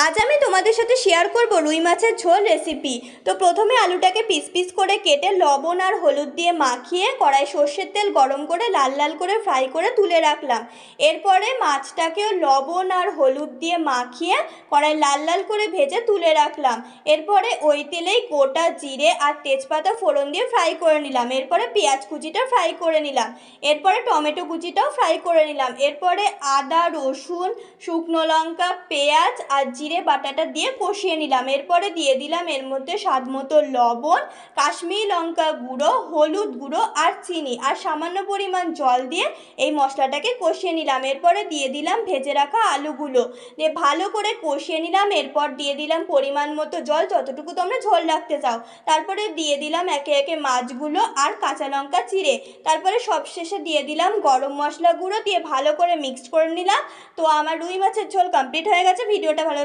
আজ আমি তোমাদের সাথে শেয়ার করব রুই মাছের ঝোল রেসিপি। তো প্রথমে আলুটাকে পিস পিস করে কেটে লবণ আর হলুদ দিয়ে মাখিয়ে কড়াই সর্ষের তেল গরম করে লাল লাল করে ফ্রাই করে তুলে রাখলাম। এরপরে মাছটাকেও লবণ আর হলুদ দিয়ে মাখিয়ে কড়াই লাল লাল করে ভেজে তুলে রাখলাম। এরপরে ওই তেলেই গোটা জিরে আর তেজপাতা ফোড়ন দিয়ে ফ্রাই করে নিলাম। এরপরে পেঁয়াজ কুচিটা ফ্রাই করে নিলাম। এরপরে টমেটো কুচিটাও ফ্রাই করে নিলাম। এরপরে আদা রসুন শুকনো লঙ্কা পেঁয়াজ আর জিরে বাটাটা দিয়ে কষিয়ে নিলাম। এরপরে দিয়ে দিলাম এর মধ্যে স্বাদ মতো লবণ, কাশ্মীরি লঙ্কা গুঁড়ো, হলুদ গুঁড়ো আর চিনি আর সামান্য পরিমাণ জল দিয়ে এই মশলাটাকে কষিয়ে নিলাম। এরপরে দিয়ে দিলাম ভেজে রাখা আলুগুলো দিয়ে ভালো করে কষিয়ে নিলাম। এরপর দিয়ে দিলাম পরিমাণ মতো জল, যতটুকু তোমরা ঝোল রাখতে চাও। তারপরে দিয়ে দিলাম একে একে মাছগুলো আর কাঁচা লঙ্কা চিড়ে। তারপরে সবশেষে দিয়ে দিলাম গরম মশলা গুঁড়ো দিয়ে ভালো করে মিক্সড করে নিলাম। তো আমার রুই মাছের ঝোল কমপ্লিট হয়ে গেছে। ভিডিওটা ভালো